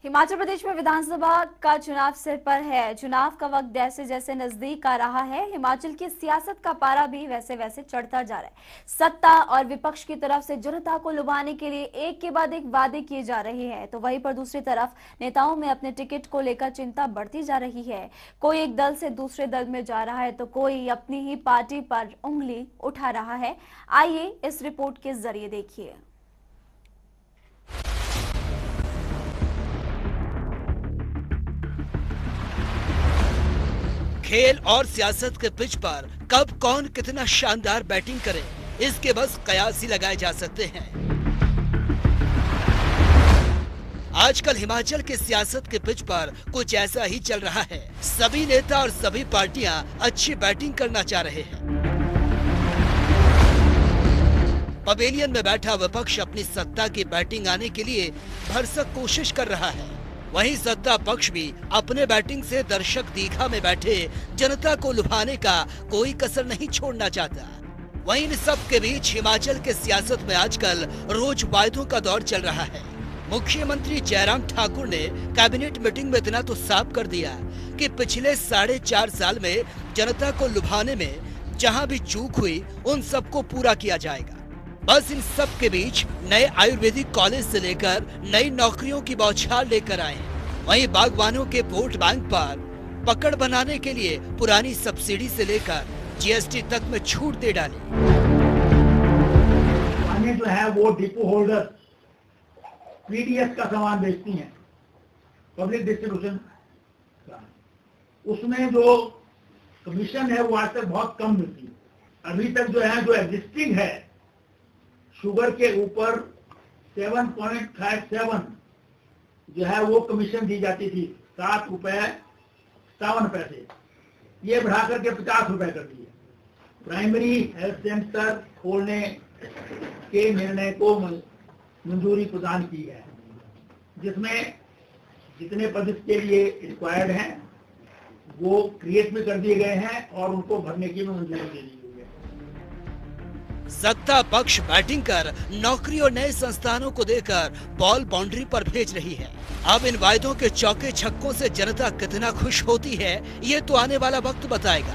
हिमाचल प्रदेश में विधानसभा का चुनाव सिर पर है। चुनाव का वक्त जैसे जैसे नजदीक आ रहा है, हिमाचल की सियासत का पारा भी वैसे वैसे चढ़ता जा रहा है। सत्ता और विपक्ष की तरफ से जनता को लुभाने के लिए एक के बाद एक वादे किए जा रहे हैं, तो वहीं पर दूसरी तरफ नेताओं में अपने टिकट को लेकर चिंता बढ़ती जा रही है। कोई एक दल से दूसरे दल में जा रहा है, तो कोई अपनी ही पार्टी पर उंगली उठा रहा है। आइए इस रिपोर्ट के जरिए देखिए। खेल और सियासत के पिच पर कब कौन कितना शानदार बैटिंग करे, इसके बस कयास ही लगाए जा सकते हैं। आजकल हिमाचल के सियासत के पिच पर कुछ ऐसा ही चल रहा है। सभी नेता और सभी पार्टियां अच्छी बैटिंग करना चाह रहे हैं। पवेलियन में बैठा विपक्ष अपनी सत्ता की बैटिंग आने के लिए भरसक कोशिश कर रहा है। वहीं सत्ता पक्ष भी अपने बैटिंग से दर्शक दीघा में बैठे जनता को लुभाने का कोई कसर नहीं छोड़ना चाहता। वहीं इन सब के बीच हिमाचल के सियासत में आजकल रोज वायदों का दौर चल रहा है। मुख्यमंत्री जयराम ठाकुर ने कैबिनेट मीटिंग में इतना तो साफ कर दिया कि पिछले 4.5 साल में जनता को लुभाने में जहां भी चूक हुई उन सबको पूरा किया जाएगा। बस इन सब के बीच नए आयुर्वेदिक कॉलेज से लेकर नई नौकरियों की बौछार लेकर आए। वहीं बागवानों के वोट बैंक पर पकड़ बनाने के लिए पुरानी सब्सिडी से लेकर जीएसटी तक में छूट दे डाली। जो है वो डिपो होल्डर पीडीएस का सामान बेचती हैं, पब्लिक डिस्ट्रीब्यूशन, उसमें जो कमीशन है वो आज तक बहुत कम मिलती है। अभी तक जो है, जो एग्जिस्टिंग है, शुगर के ऊपर 7.57 जो है वो कमीशन दी जाती थी, 7 रुपए 57 पैसे, ये बढ़ाकर के 50 रुपए कर दिए। प्राइमरी हेल्थ सेंटर खोलने के निर्णय को मंजूरी प्रदान की है, जिसमें जितने पद के लिए रिक्वायर्ड हैं वो क्रिएट भी कर दिए गए हैं और उनको भरने की भी मंजूरी दे दी गई है। सत्ता पक्ष बैटिंग कर नौकरी और नए संस्थानों को देकर बॉल बाउंड्री पर भेज रही है। अब इन वायदों के चौके छक्कों से जनता कितना खुश होती है, ये तो आने वाला वक्त बताएगा।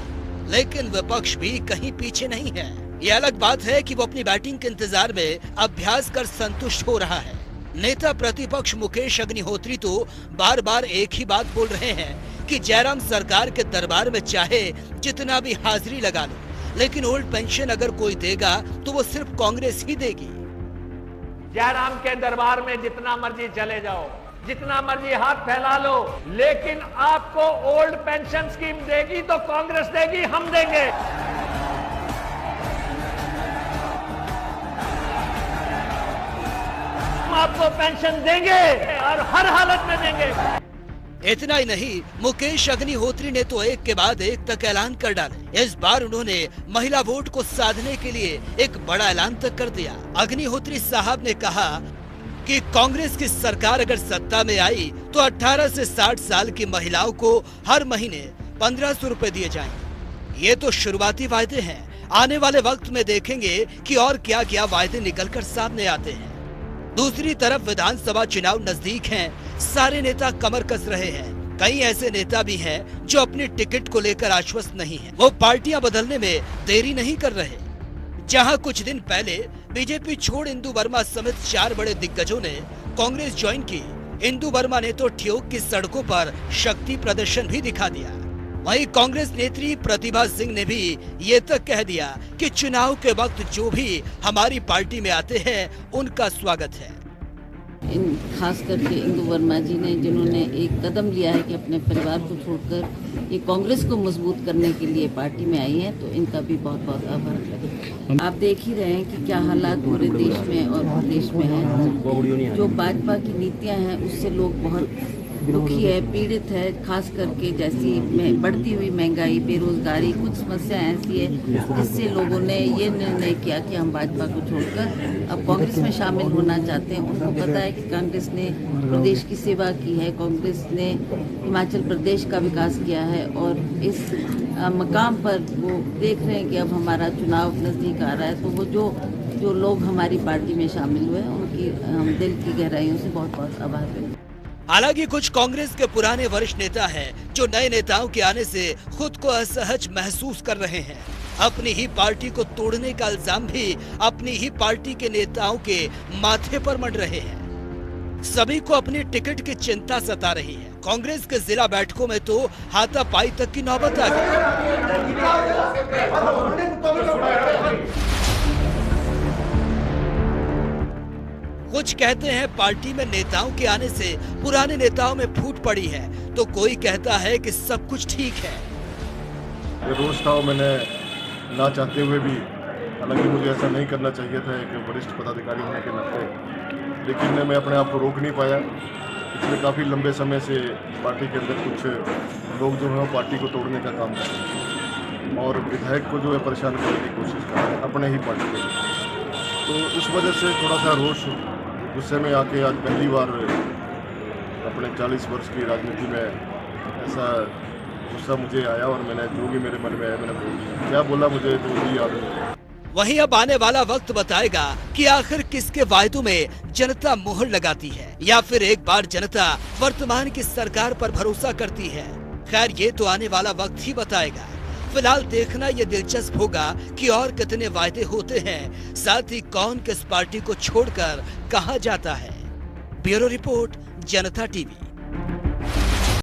लेकिन विपक्ष भी कहीं पीछे नहीं है। ये अलग बात है कि वो अपनी बैटिंग के इंतजार में अभ्यास कर संतुष्ट हो रहा है। नेता प्रतिपक्ष मुकेश अग्निहोत्री तो बार बार एक ही बात बोल रहे हैं कि जयराम सरकार के दरबार में चाहे जितना भी हाजिरी लगा लो, लेकिन ओल्ड पेंशन अगर कोई देगा तो वो सिर्फ कांग्रेस ही देगी। जयराम के दरबार में जितना मर्जी चले जाओ, जितना मर्जी हाथ फैला लो, लेकिन आपको ओल्ड पेंशन स्कीम देगी तो कांग्रेस देगी, हम देंगे। हम आपको पेंशन देंगे और हर हालत में देंगे। इतना ही नहीं, मुकेश अग्निहोत्री ने तो एक के बाद एक तक ऐलान कर डाले। इस बार उन्होंने महिला वोट को साधने के लिए एक बड़ा ऐलान तक कर दिया। अग्निहोत्री साहब ने कहा कि कांग्रेस की सरकार अगर सत्ता में आई तो 18 से 60 साल की महिलाओं को हर महीने 1500 रुपए दिए जाएंगे। ये तो शुरुआती वायदे हैं, आने वाले वक्त में देखेंगे कि और क्या क्या वायदे निकलकर सामने आते हैं। दूसरी तरफ विधानसभा चुनाव नजदीक हैं, सारे नेता कमर कस रहे हैं। कई ऐसे नेता भी हैं जो अपनी टिकट को लेकर आश्वस्त नहीं हैं। वो पार्टियां बदलने में देरी नहीं कर रहे। जहां कुछ दिन पहले बीजेपी छोड़ इंदु वर्मा समेत 4 बड़े दिग्गजों ने कांग्रेस ज्वाइन की, इंदु वर्मा ने तो ठियोग की सड़कों पर शक्ति प्रदर्शन भी दिखा दिया। वहीं कांग्रेस नेत्री प्रतिभा सिंह ने भी ये तक कह दिया कि चुनाव के वक्त जो भी हमारी पार्टी में आते हैं उनका स्वागत है। खास करके इंदु वर्मा जी ने, जिन्होंने एक कदम लिया है कि अपने परिवार को छोड़कर ये कांग्रेस को मजबूत करने के लिए पार्टी में आई है, तो इनका भी बहुत बहुत आभार लगे। आप देख ही रहे हैं कि क्या हालात पूरे देश में और प्रदेश में है। जो भाजपा की नीतियां हैं उससे लोग बहुत दुखी है, पीड़ित है। खास करके जैसी बढ़ती हुई महंगाई, बेरोजगारी, कुछ समस्या ऐसी है जिससे लोगों ने ये निर्णय किया कि हम भाजपा को छोड़कर अब कांग्रेस में शामिल होना चाहते हैं। उनको पता है कि कांग्रेस ने प्रदेश की सेवा की है, कांग्रेस ने हिमाचल प्रदेश का विकास किया है, और इस मकाम पर वो देख रहे हैं कि अब हमारा चुनाव नज़दीक आ रहा है, तो वो जो लोग हमारी पार्टी में शामिल हुए उनकी हम दिल की गहराइयों से बहुत बहुत आभार करते हैं। हालांकि कुछ कांग्रेस के पुराने वरिष्ठ नेता हैं जो नए नेताओं के आने से खुद को असहज महसूस कर रहे हैं। अपनी ही पार्टी को तोड़ने का इल्जाम भी अपनी ही पार्टी के नेताओं के माथे पर मढ़ रहे हैं। सभी को अपनी टिकट की चिंता सता रही है। कांग्रेस के जिला बैठकों में तो हाथापाई तक की नौबत आ गई। कुछ कहते हैं पार्टी में नेताओं के आने से पुराने नेताओं में फूट पड़ी है, तो कोई कहता है कि सब कुछ ठीक है। ये रोज था मैंने ना चाहते हुए भी, हालांकि मुझे ऐसा नहीं करना चाहिए था एक वरिष्ठ पदाधिकारी होने के नाते, लेकिन मैं अपने आप को रोक नहीं पाया। पिछले काफ़ी लंबे समय से पार्टी के अंदर कुछ लोग जो हैं पार्टी को तोड़ने का काम कर रहे हैं और विधायक को जो है परेशान करने की कोशिश कर रहे हैं अपने ही पार्टी के। तो उस वजह से थोड़ा सा रोष गुस्से में आके आज पहली बार अपने 40 वर्ष की राजनीति में ऐसा गुस्सा मुझे आया और मैंने जो भी मेरे मन में आया मैंने बोल दिया। क्या बोला मुझे तो भी याद नहीं। वहीं अब आने वाला वक्त बताएगा कि आखिर किसके वायदों में जनता मोहर लगाती है या फिर एक बार जनता वर्तमान की सरकार पर भरोसा करती है। खैर ये तो आने वाला वक्त ही बताएगा। फिलहाल देखना ये दिलचस्प होगा कि और कितने वायदे होते हैं, साथ ही कौन किस पार्टी को छोड़कर कहां जाता है। ब्यूरो रिपोर्ट, जनता टीवी।